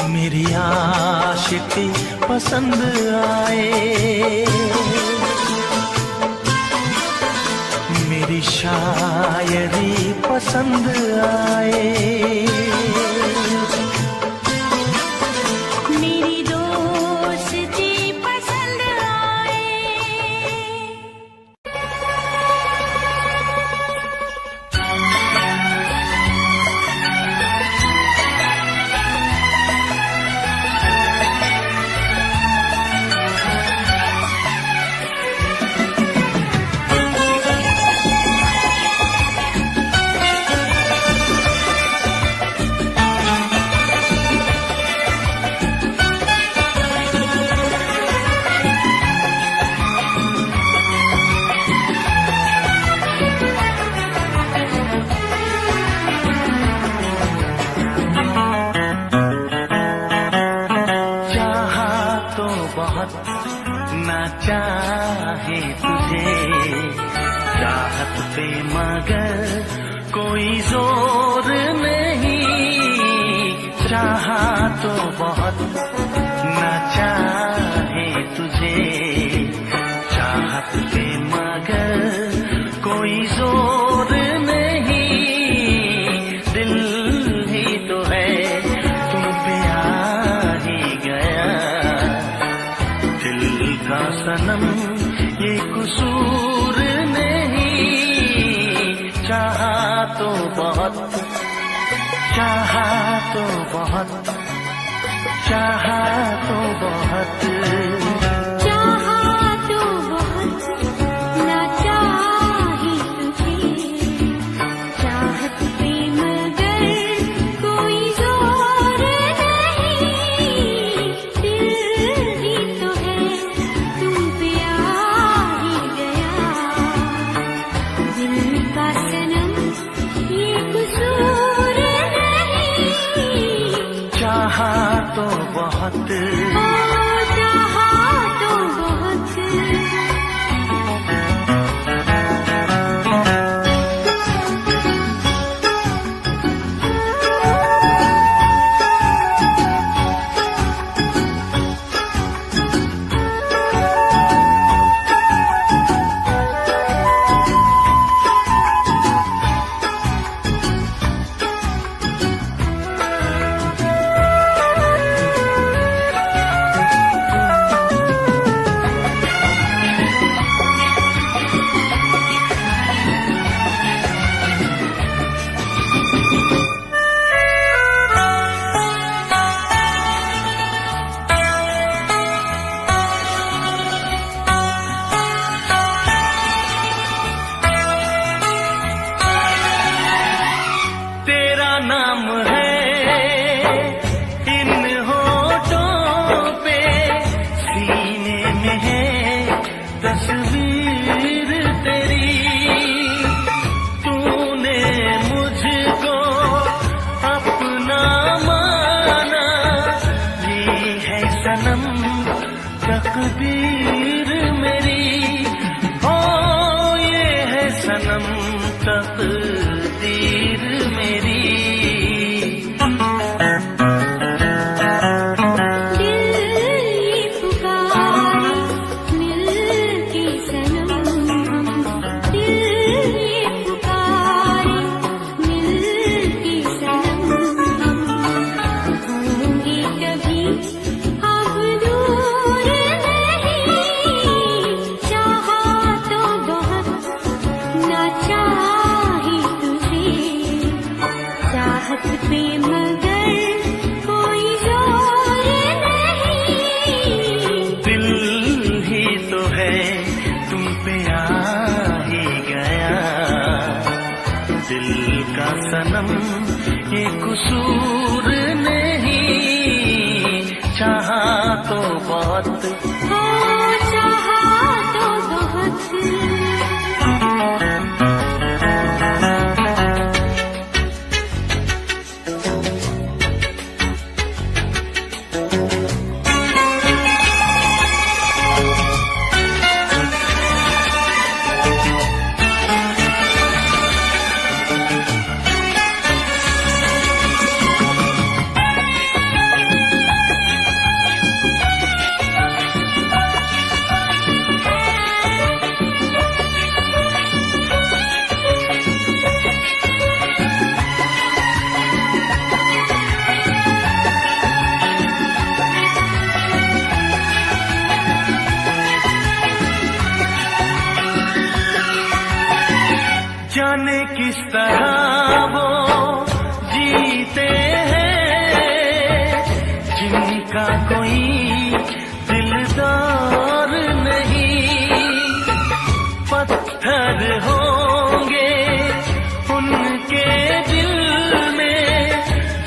D: मेरी आशिकी पसंद आए, मेरी शायरी पसंद आए।
A: मेरी दोस्ती पसंद आए।
D: ना चाहे तुझे चाहत पे मगर कोई जोर नहीं, चाहा तो बहुत ना चाहे तुझे चाहत पे मगर कोई जोर नहीं, दिल ही तो है तुम पे आ ही गया, दिल का सनम ये कसूर नहीं, चाहा तो बहुत चाहा तो बहुत चाहा तो बहुत
A: चाहा तो बहुत ना चाहे तुझे चाहत पे मगर कोई जोर नहीं, दिल ही तो है तुम पे आ ही गया, दिल का सनम ये कसूर नहीं,
D: चाहा तो बहुत
A: चाहा तो बहुत।
D: तेरा नाम है इन होठों पे, सीने में है तस्वीर तेरी, तूने मुझको अपना माना, ये है सनम तकदीर मेरी, हो ये है सनम तकदीर मेरी।
A: कभी अब दूर नहीं,
D: सनम ये कसूर नहीं, चाहा तो बहुत
A: हो चाहा तो बहुत।
D: जाने किस तरह वो जीते हैं जिनका कोई दिलदार नहीं, पत्थर होंगे उनके दिल में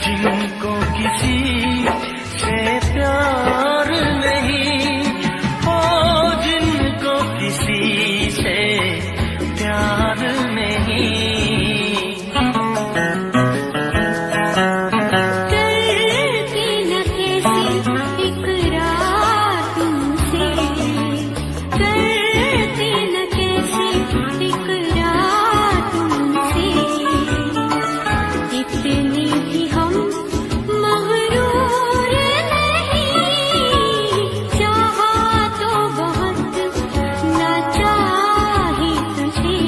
D: जिनको किसी से प्यार नहीं, ओ जिनको किसी से प्यार नहीं।
A: करती न कैसी इकरार तुमसे, करती न कैसी इकरार तुमसे, इतनी भी हम मगरूर नहीं, चाहा तो बहुत ना चाही तुझे,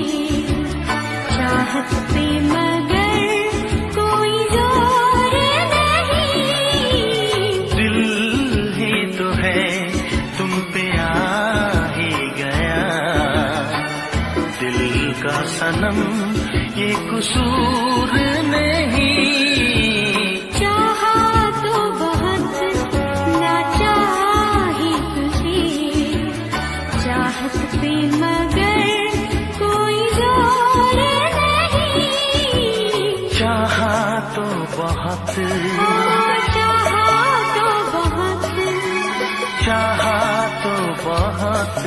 A: चाहत पे मगर कोई जोर नहीं।
D: दिल ही तो है तुम पे आ ही गया, दिल का सनम ये कसूर नहीं,
A: चाहा तो बहुत ना चाही तुझे, चाहत पे मगर कोई जोर नहीं।
D: चाहा तो बहुत,
A: चाहा तो बहुत,
D: चाहा तो बहुत।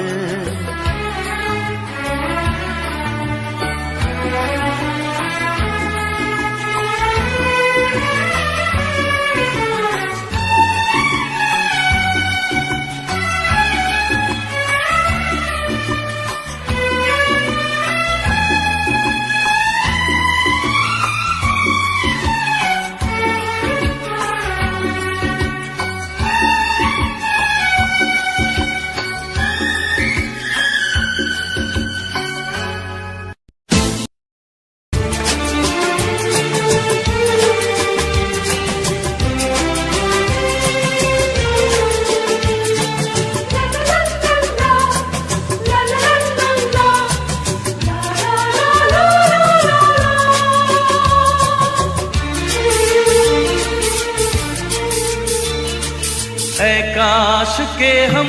D: ऐ काश के हम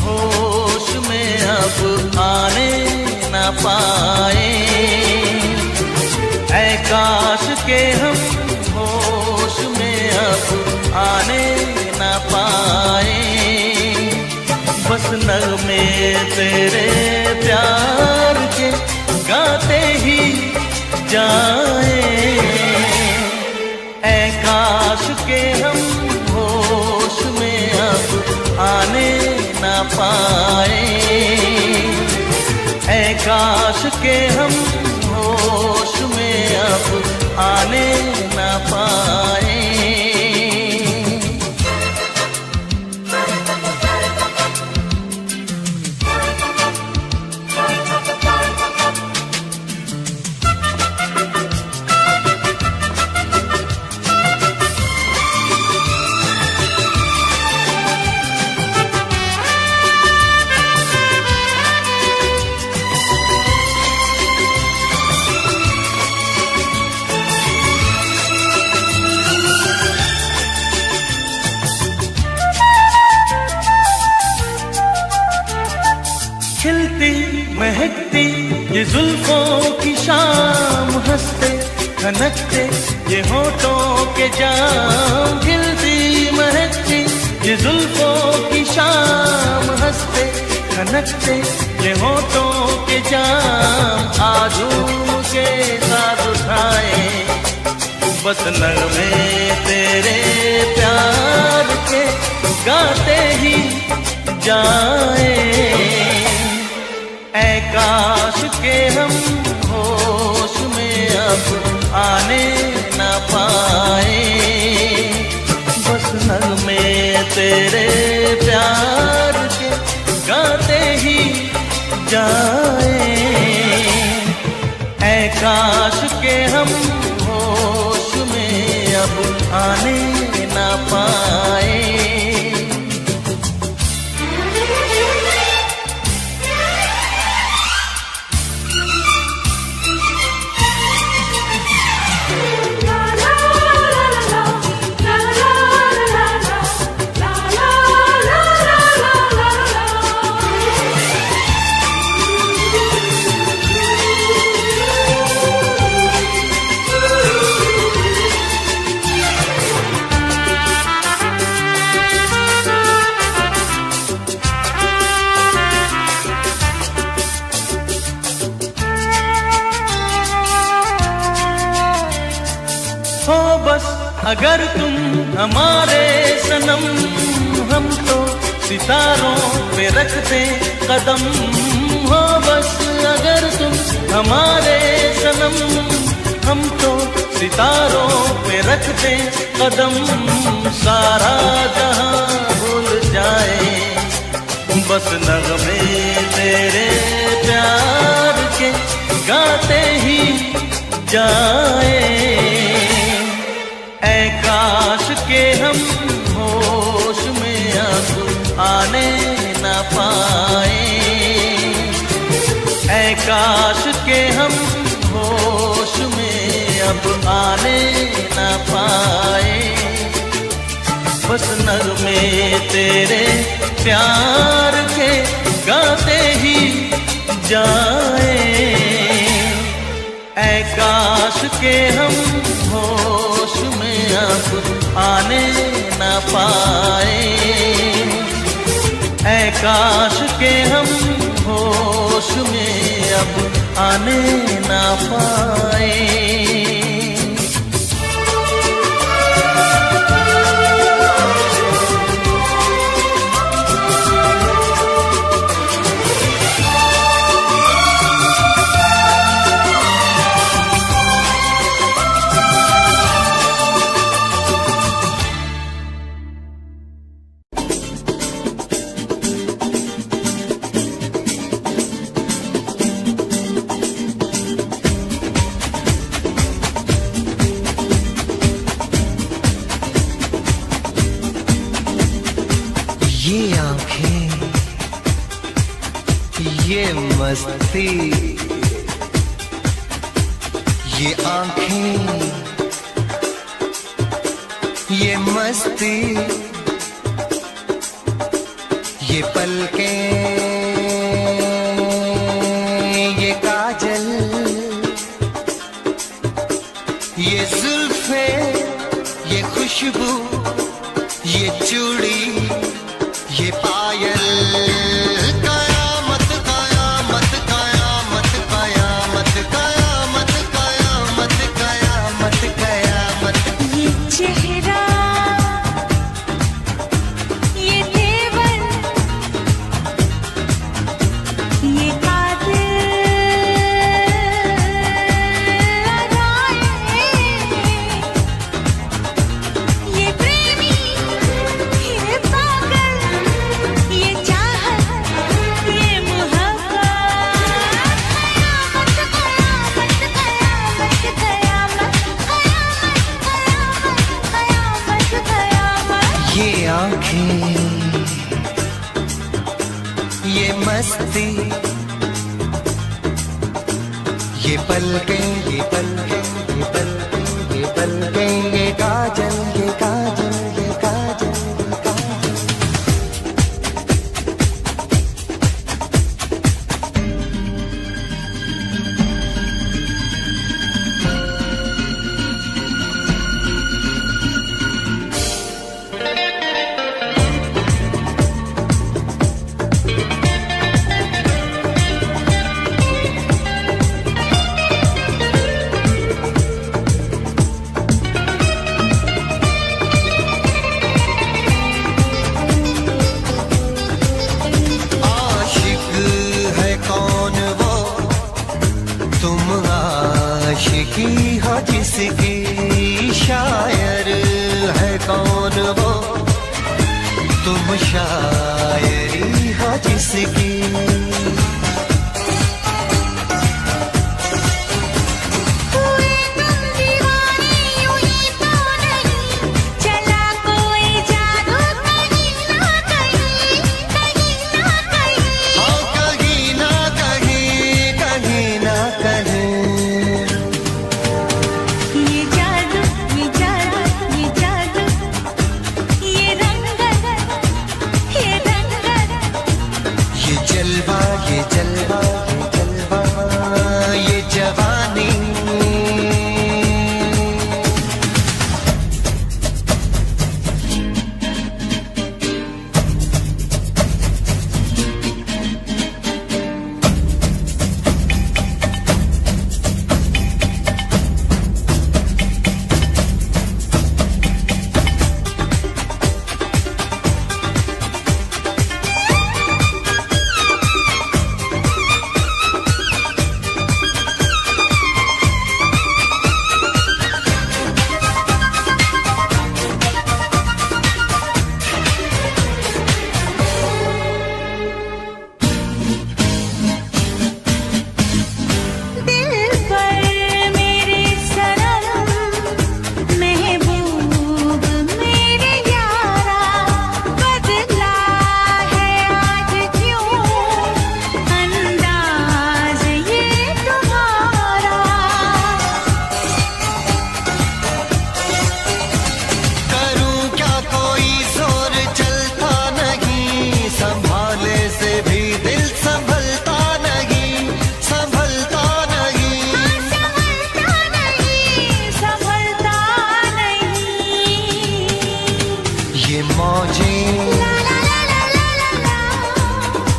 D: होश में अब आने न पाए, ऐ काश के हम होश में अब आने न पाए, बस नगमे तेरे प्यार के गाते ही जाए, ऐ काश के हम होश में अब आने न पाए, ऐ काश के हम होश में अब आने न पाए। खिलती महकती ये जुल्फों की शाम हंसते खनकते ये होठों के जाम, खिलती महकती ये जुल्फों की शाम, हंसते खनकते ये होठों के जाम, आजूम के साथ उठाए बस नगमे तेरे प्यार के गाते ही जाए। ऐ काश के हम होश में अब आने न पाए, बस नगमे तेरे प्यार के गाते ही जाए। ऐ काश के हम होश में अब आने न पाए। हो बस अगर तुम हमारे सनम, हम तो सितारों पे रखते कदम। हो बस अगर तुम हमारे सनम, हम तो सितारों पे रखते कदम। सारा जहां भूल जाए बस नगमे तेरे प्यार के गाते ही जाए। ऐ काश के हम होश में अब आने न पाए, ऐ काश के हम होश में अब आने न पाए, बस नगमे तेरे प्यार के गाते ही जाए। ऐ काश के हम होश में अब आने न पाए, ऐ काश के हम होश में अब आने न पाए।
B: ये आंखें, ये मस्ती, ये आंखें, ये मस्ती, ये पलकें, ये काजल, ये जुल्फे, ये खुशबू, ये चूड़ी, ये पायल, कयामत कयामत कयामत कयामत कयामत कयामत कयामत कयामत।
A: ये चेहरा, ये तेवर, ये कातिल अदाएं, ये प्रेमी, ये पागल, ये चाहत, ये मोहब्बत, कयामत कयामत कयामत कयामत कयामत कयामत।
B: ये आंखें, ये मस्ती, ये पलकें, ये पलकें, ये पलकें, ये पलकें, ये काजल, ये काजल, ये काजल, ये काजल। तुम आशिकी हो जिसकी, शायर है कौन वो, तुम शायरी हो जिसकी।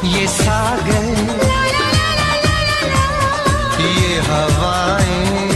B: ये सागर, ये हवाएं,